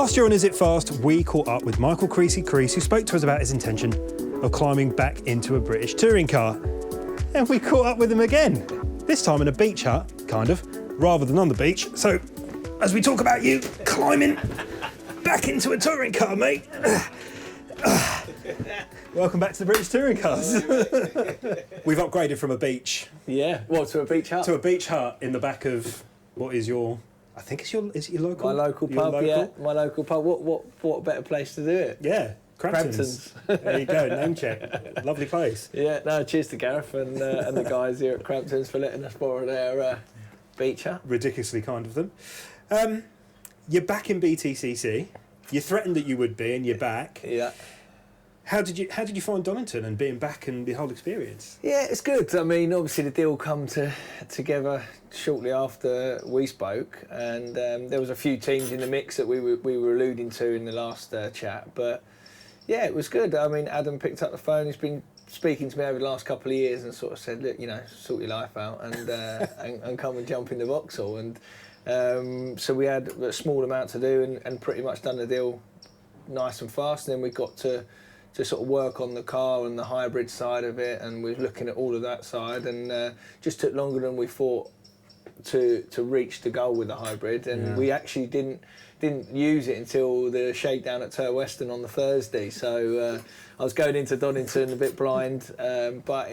Last year on Is It Fast, we caught up with Michael Creesy, who spoke to us about his intention of climbing back into a British touring car. And we caught up with him again, this time in a beach hut, kind of, rather than on the beach. So, as we talk about you climbing back into a touring car, mate. Welcome back to the British Touring Cars. We've upgraded from a beach. Yeah, what, to a beach hut? To a beach hut in the back of what is your... I think is it your local? My local pub, yeah. My local pub. What better place to do it? Yeah, Crampton's. There you go, name check. Lovely place. Yeah, no, cheers to Gareth and the guys here at Crampton's for letting us borrow their beach hut. Ridiculously kind of them. You're back in BTCC. You threatened that you would be, and you're back. Yeah. How did you find Donington and being back and the whole experience? Yeah, it's good. I mean, obviously the deal come together shortly after we spoke, and there was a few teams in the mix that we were alluding to in the last chat. But yeah, it was good. I mean, Adam picked up the phone. He's been speaking to me over the last couple of years and sort of said, look, sort your life out and and come and jump in the Vauxhall. And so we had a small amount to do and pretty much done the deal nice and fast. And then we got to sort of work on the car and the hybrid side of it, and we were looking at all of that side, and just took longer than we thought to reach the goal with the hybrid. And we actually didn't use it until the shakedown at Tur Western on the Thursday. So I was going into Donington a bit blind, but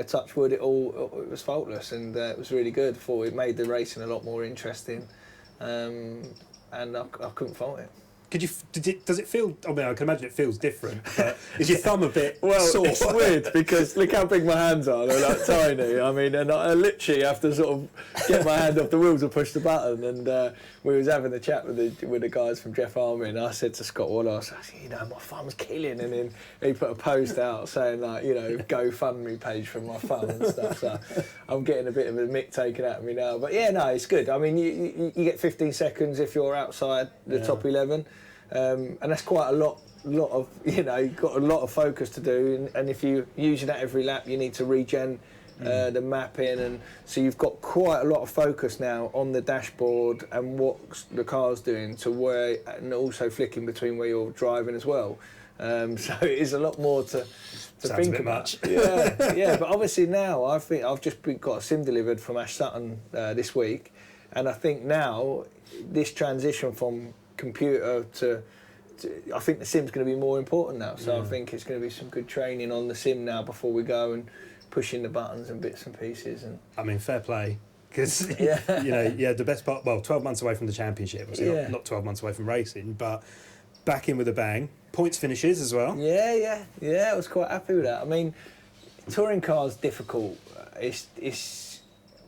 touch wood, it was faultless, and it was really good. For it made the racing a lot more interesting, and I couldn't fault it. Does it feel? I mean, I can imagine it feels different. But is your thumb a bit sore? It's weird because look how big my hands are. They're like tiny. I mean, and I literally have to sort of get my hand off the wheels and push the button. And we was having a chat with the guys from Jeff Army, and I said to Scott Wallace, I said, my thumb's killing. And then he put a post out saying like, GoFundMe page for my thumb and stuff. So I'm getting a bit of a mick taken out of me now. But yeah, no, it's good. I mean, you get 15 seconds if you're outside the top 11. And that's quite a lot of, you've got a lot of focus to do, and if you're using that every lap, you need to regen the mapping, and so you've got quite a lot of focus now on the dashboard and what the car's doing and also flicking between where you're driving as well. So it is a lot more to think about. Yeah, but obviously now I think I've just got a sim delivered from Ash Sutton this week, and I think now this transition from computer to I think the sim's going to be more important now, so I think it's going to be some good training on the sim now before we go and pushing the buttons and bits and pieces. And I mean, fair play, because the best part, 12 months away from the championship, obviously not 12 months away from racing, but back in with a bang, points finishes as well. Yeah, I was quite happy with that. I mean, touring cars difficult. It's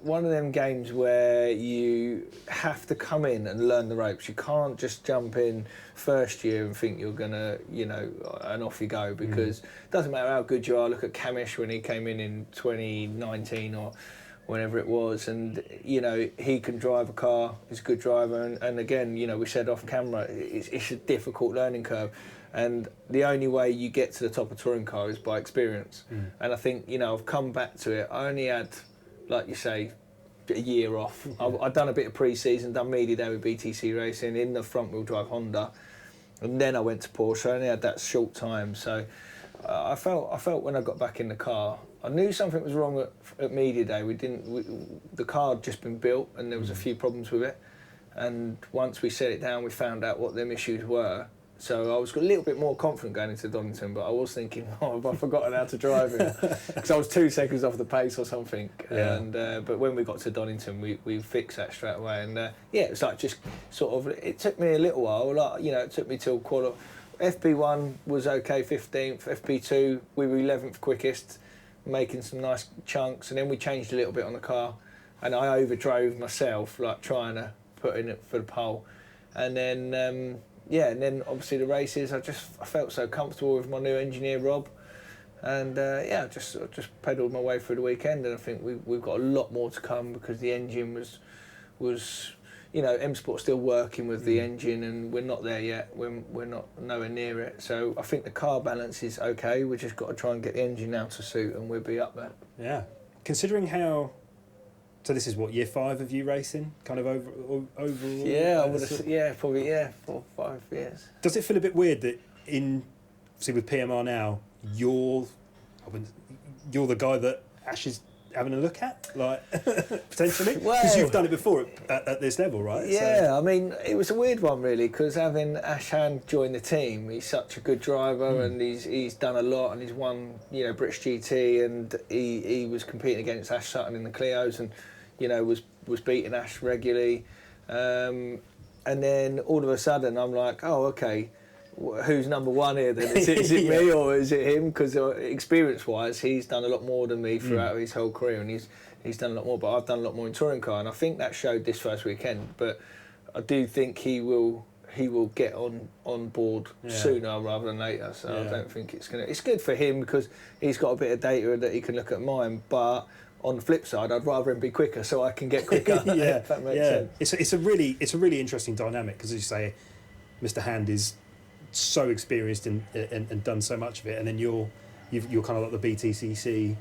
one of them games where you have to come in and learn the ropes. You can't just jump in first year and think you're gonna, and off you go, because it doesn't matter how good you are. Look at Camish when he came in 2019 or whenever it was, and he can drive a car. He's a good driver, and again, we said off camera, it's a difficult learning curve. And the only way you get to the top of touring car is by experience. And I think, I've come back to it. I only had, like you say, a year off. I'd done a bit of pre-season, done media day with BTC Racing in the front-wheel drive Honda, and then I went to Porsche. I only had that short time, so I felt when I got back in the car, I knew something was wrong at media day. The car had just been built, and there was a few problems with it. And once we set it down, we found out what them issues were. So I was a little bit more confident going into Donington, but I was thinking, have I forgotten how to drive it? Because I was 2 seconds off the pace or something. Yeah. And but when we got to Donington, we fixed that straight away. And it was like just sort of, it took me a little while. It took me till FP1 was okay, 15th. FP2, we were 11th quickest, making some nice chunks. And then we changed a little bit on the car. And I overdrove myself, like trying to put in it for the pole. And then... and then obviously the races, I felt so comfortable with my new engineer Rob, and I just pedalled my way through the weekend, and I think we've got a lot more to come, because the engine was M Sport's still working with the engine, and we're not there yet. We're not nowhere near it. So I think the car balance is okay. We just got to try and get the engine now to suit, and we'll be up there. Yeah, considering how So this is what, year 5 of you racing, kind of overall? Yeah, I would have. Yeah, probably 4 or 5 years. Does it feel a bit weird that with PMR now, you're the guy that Ash is having a look at, like potentially? Because you've done it before at this level, right? Yeah, so. I mean, it was a weird one really, because having Ash Hand join the team, he's such a good driver and he's done a lot and he's won, British GT, and he was competing against Ash Sutton in the Clios and, was beating Ash regularly. And then all of a sudden I'm like, oh, okay, who's number one here then? Is it me or is it him? Because experience-wise, he's done a lot more than me throughout his whole career, and he's done a lot more, but I've done a lot more in touring car, and I think that showed this first weekend. But I do think he will get on board sooner rather than later. So I don't think it's good for him because he's got a bit of data that he can look at mine, but on the flip side, I'd rather him be quicker so I can get quicker. If that makes sense. It's a really interesting dynamic because, as you say, Mr. Hand is so experienced and done so much of it, and then you're kind of like the BTCC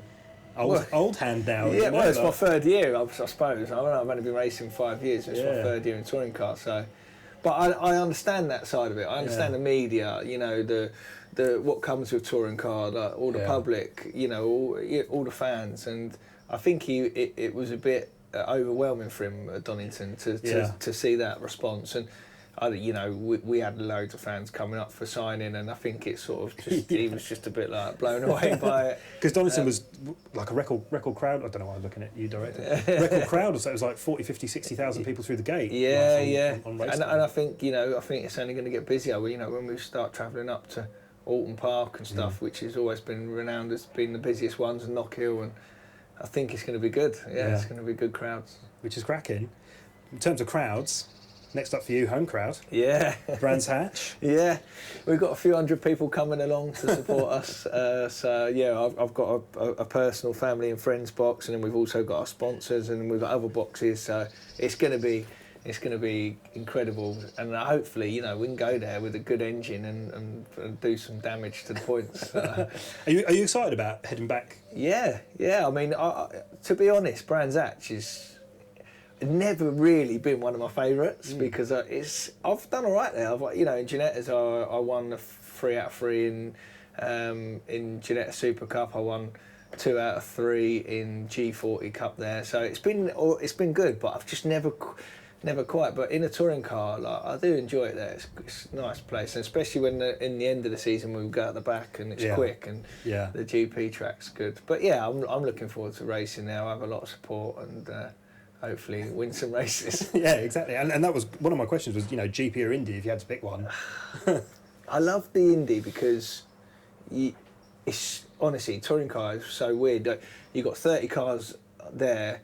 old hand now. Yeah, well, it's my third year, I suppose. I've only been racing 5 years. It's my third year in touring car, so. But I understand that side of it. I understand the media, the what comes with touring car, like all the public, all the fans, and I think it was a bit overwhelming for him at Donington to see that response. And we had loads of fans coming up for signing, and I think it sort of just he was just a bit like blown away by it. Because Donington was like a record crowd. I don't know why I'm looking at you directly. Record crowd, so it was like 40, 50, 60,000 people through the gate. On and I think I think it's only going to get busier. When we start travelling up to Alton Park and stuff, which has always been renowned as being the busiest ones, and Knock Hill, and I think it's going to be good. It's going to be good crowds. Which is cracking. In terms of crowds. Next up for you, home crowd. Yeah. Brands Hatch. Yeah. We've got a few hundred people coming along to support us. I've got a personal family and friends box, and then we've also got our sponsors, and we've got other boxes. So it's going to be incredible, and hopefully, we can go there with a good engine and do some damage to the points. Are you excited about heading back? Yeah. I mean, to be honest, Brands Hatch is never really been one of my favourites because I've done all right there. In Ginettas I won a 3 out of 3 in Ginetta Super Cup. I won 2 out of 3 in G40 Cup there. So it's been good, but I've just never quite. But in a touring car, I do enjoy it there. It's a nice place, and especially when in the end of the season we go at the back and it's quick and the GP track's good. But I'm looking forward to racing now. I have a lot of support and. Hopefully win some races. Yeah, exactly. And that was one of my questions was, GP or Indy if you had to pick one. I love the Indy because it's honestly, touring car is so weird. Like, you've got 30 cars there,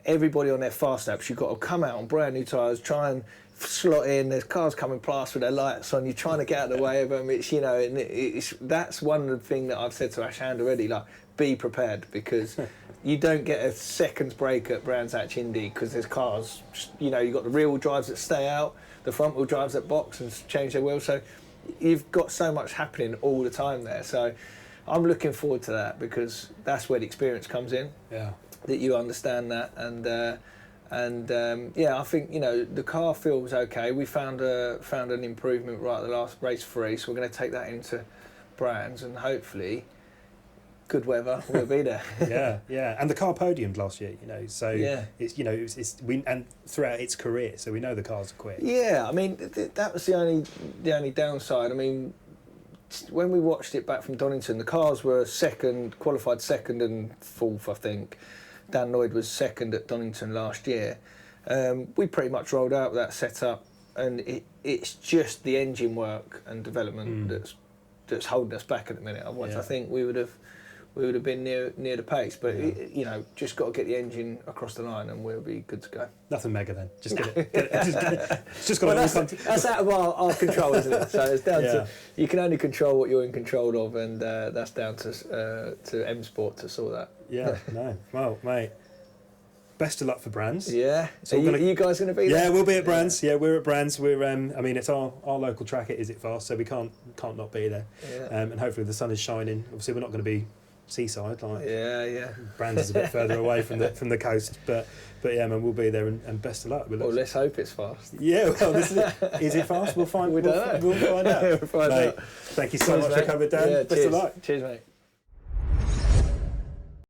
everybody on their fast laps, you've got to come out on brand new tyres, try and slot in, there's cars coming past with their lights on, you're trying to get out of the way of them. It's that's one of the things that I've said to Ash Hand already, be prepared, because you don't get a second's break at Brands Hatch Indy because there's cars, you've got the rear wheel drives that stay out, the front wheel drives that box and change their wheels, so you've got so much happening all the time there. So I'm looking forward to that because that's where the experience comes in. Yeah. That you understand that, and I think the car feels okay. We found an improvement right at the last race 3, so we're going to take that into Brands and hopefully good weather we'll be there. yeah, and the car podiumed last year, so it's and throughout its career, so we know the cars are quick. Yeah, I mean that was the only downside. I mean, when we watched it back from Donington, the cars were qualified second and 4th, I think. Dan Lloyd was second at Donington last year. We pretty much rolled out that setup, and it's just the engine work and development that's holding us back at the minute. Otherwise, I think we would have been near the pace. But just got to get the engine across the line, and we'll be good to go. Nothing mega then. Just get it. It's just got that's out of our control, isn't it? So it's down to you can only control what you're in control of, and that's down to M Sport to sort that. Yeah, no. Well, mate, best of luck for Brands. Yeah. So are you guys going to be there? Yeah, we'll be at Brands. Yeah, we're at Brands. We're it's our local track at Is It Fast, so we can't not be there. Yeah. And hopefully the sun is shining. Obviously we're not going to be seaside. Like Yeah. Brands is a bit further away from the coast, but yeah, man, we'll be there, and best of luck. Well, let's hope it's fast. Yeah, well, this is it. Is it fast? We'll find. We don't know. We'll find out. We'll find out. Thank you so much for coming down. Yeah, best of luck. Cheers, mate.